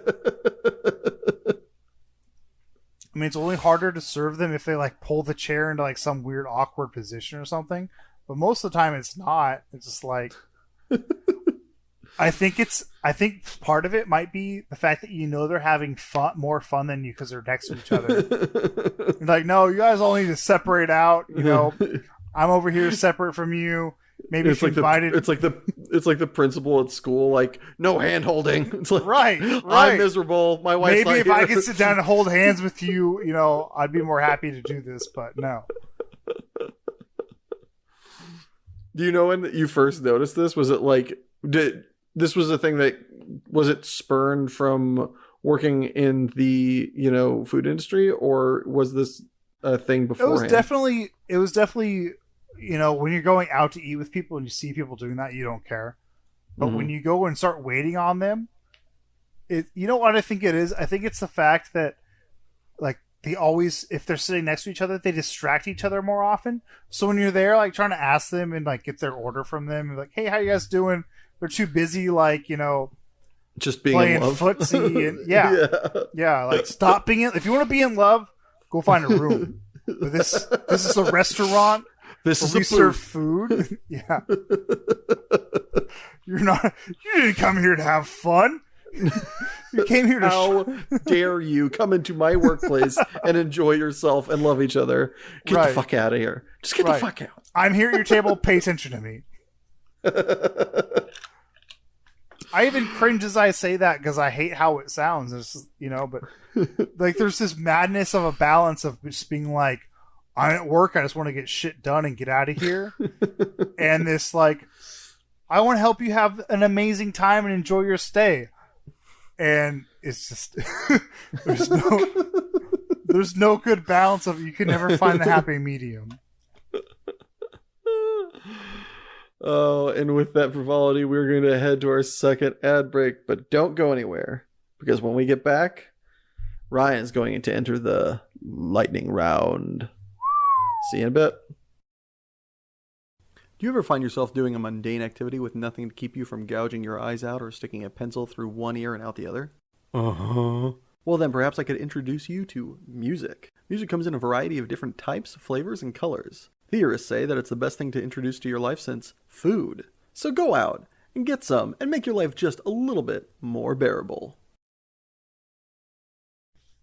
mean, it's only harder to serve them if they like pull the chair into like some weird awkward position or something. But most of the time it's not. It's just like, I think part of it might be the fact that they're having more fun than you because they're next to each other. Like, no, you guys all need to separate out. I'm over here separate from you. Maybe it's like it's like the principal at school, like, no hand holding. It's like, right. I'm miserable. My wife's maybe not if here. I could sit down and hold hands with you, I'd be more happy to do this. But no. Do you know when you first noticed this? Was it like this was a thing that was it spurned from working in the food industry, or was this a thing beforehand? It was definitely when you're going out to eat with people and you see people doing that, you don't care. But when you go and start waiting on them, what I think it is? I think it's the fact that like they always, if they're sitting next to each other, they distract each other more often. So when you're there, like trying to ask them and like get their order from them, and like, hey, how you guys doing? They're too busy, like, just being playing in love. footsie and yeah, like stop being if you want to be in love, go find a room. But this is a restaurant. This is we serve food. Yeah. You didn't come here to have fun. You came here to How dare you come into my workplace and enjoy yourself and love each other. Get the fuck out of here. Just get the fuck out. I'm here at your table. Pay attention to me. I even cringe as I say that because I hate how it sounds. It's, but like there's this madness of a balance of just being like, I'm at work, I just want to get shit done and get out of here. And this like, I want to help you have an amazing time and enjoy your stay. And it's just there's no good balance of, you can never find the happy medium. Oh, and with that frivolity, we're going to head to our second ad break, but don't go anywhere, because when we get back, Ryan's going to enter the lightning round. See you in a bit. Do you ever find yourself doing a mundane activity with nothing to keep you from gouging your eyes out or sticking a pencil through one ear and out the other? Uh-huh. Well, then perhaps I could introduce you to music. Music comes in a variety of different types, flavors, and colors. Theorists say that it's the best thing to introduce to your life since food. So go out and get some and make your life just a little bit more bearable.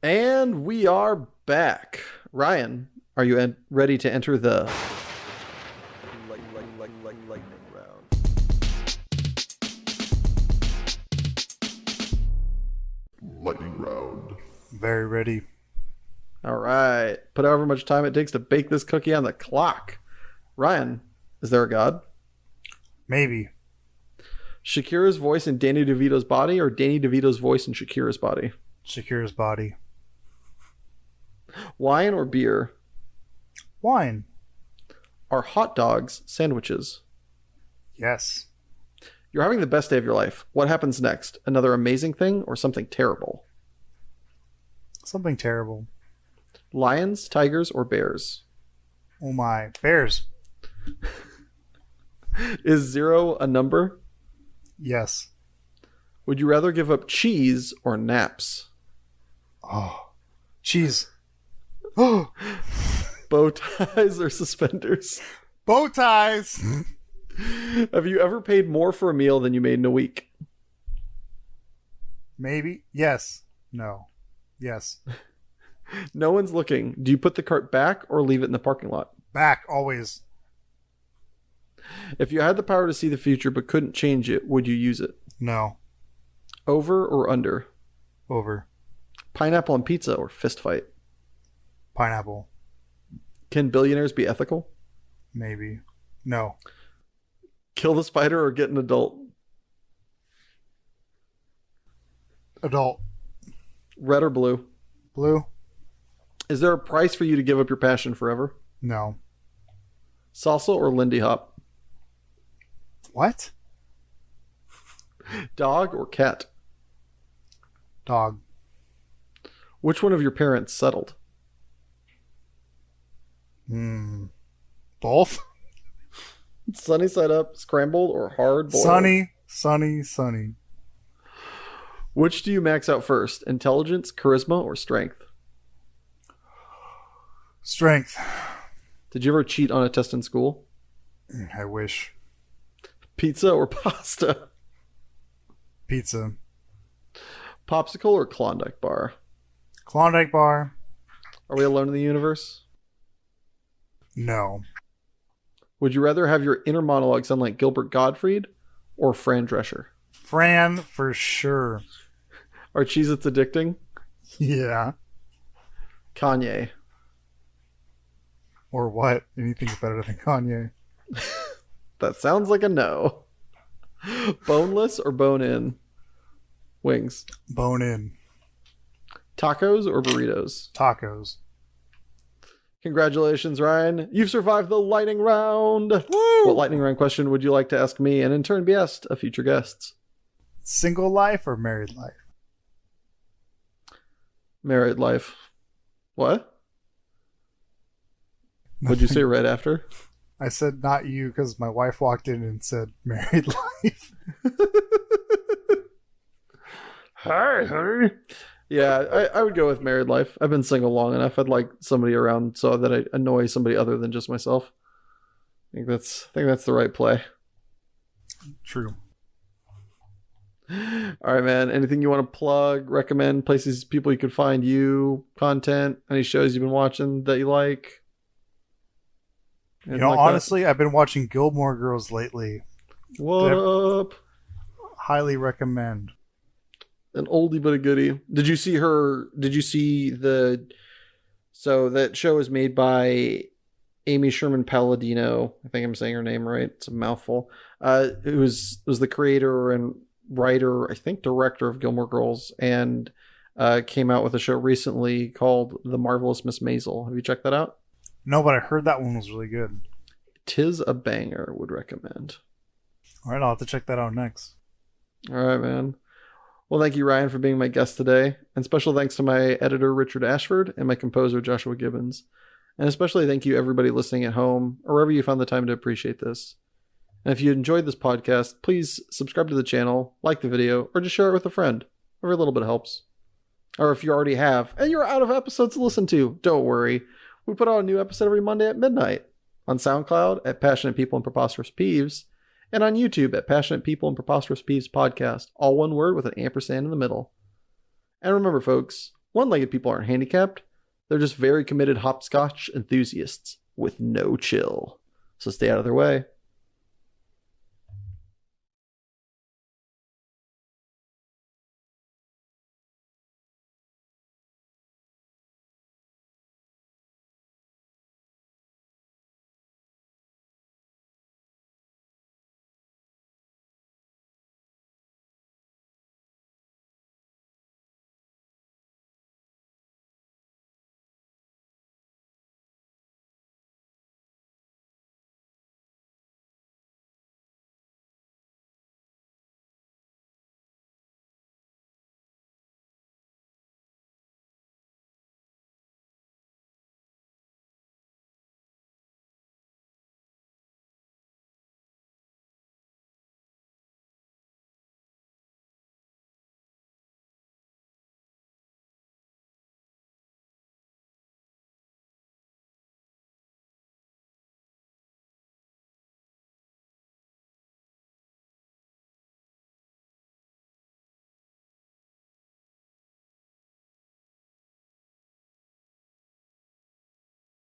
And we are back. Ryan, are you ready to enter the lightning round? Lightning round. Very ready. All right. Put however much time it takes to bake this cookie on the clock. Ryan, is there a God? Maybe. Shakira's voice in Danny DeVito's body or Danny DeVito's voice in Shakira's body? Shakira's body. Wine or beer? Wine. Are hot dogs sandwiches? Yes. You're having the best day of your life. What happens next? Another amazing thing or something terrible? Something terrible. Lions, tigers, or bears? Oh my. Bears. Is 0 a number? Yes. Would you rather give up cheese or naps? Oh. Cheese. Oh. Bow ties or suspenders? Bow ties. Have you ever paid more for a meal than you made in a week? Maybe. Yes. No. Yes. No one's looking. Do you put the cart back or leave it in the parking lot? Back. Always. If you had the power to see the future but couldn't change it, would you use it? No. Over or under? Over. Pineapple on pizza or fist fight? Pineapple. Can billionaires be ethical? Maybe. No. Kill the spider or get an adult? Adult. Red or blue? Blue. Is there a price for you to give up your passion forever? No. Salsa or Lindy Hop? What? Dog or cat? Dog. Which one of your parents settled? Both? Sunny side up, scrambled, or hard boiled? Sunny. Which do you max out first? Intelligence, charisma, or strength? Strength. Did you ever cheat on a test in school? I wish. Pizza or pasta? Pizza. Popsicle or Klondike bar? Klondike bar. Are we alone in the universe? No. Would you rather have your inner monologue sound like Gilbert Gottfried or Fran Drescher? Fran, for sure. Are Cheez-Its addicting? Yeah. Kanye. Or what? Anything's better than Kanye. That sounds like a no. Boneless or bone-in? Wings. Bone in. Tacos or burritos? Tacos. Congratulations, Ryan. You've survived the lightning round. Woo! What lightning round question would you like to ask me and in turn be asked of future guests? Single life or married life? Married life. What? What'd you say right after? I said not you because my wife walked in and said married life. Hi, honey. Yeah, I would go with married life. I've been single long enough. I'd like somebody around so that I annoy somebody other than just myself. I think that's the right play. True. All right, man. Anything you want to plug, recommend, places people you could find you, content, any shows you've been watching that you like? You know, honestly, I've been watching Gilmore Girls lately. What up? Highly recommend. An oldie but a goodie. Did you see so that show is made by Amy Sherman Palladino. I think I'm saying her name right. It's a mouthful. Who was the creator and writer, I think director of Gilmore Girls, and came out with a show recently called The Marvelous Miss Maisel. Have you checked that out? No, but I heard that one was really good. Tis a banger, would recommend. All right, I'll have to check that out next. All right, man. Well, thank you, Ryan, for being my guest today. And special thanks to my editor, Richard Ashford, and my composer, Joshua Gibbons. And especially thank you, everybody listening at home, or wherever you found the time to appreciate this. And if you enjoyed this podcast, please subscribe to the channel, like the video, or just share it with a friend. Every little bit helps. Or if you already have, and you're out of episodes to listen to, don't worry. We put out a new episode every Monday at midnight. On Soundcloud at Passionate People and Preposterous Peeves, and on YouTube at Passionate People and Preposterous Peeves Podcast, all one word with an ampersand in the middle. And remember, folks, one-legged people aren't handicapped. They're just very committed hopscotch enthusiasts with no chill. So stay out of their way.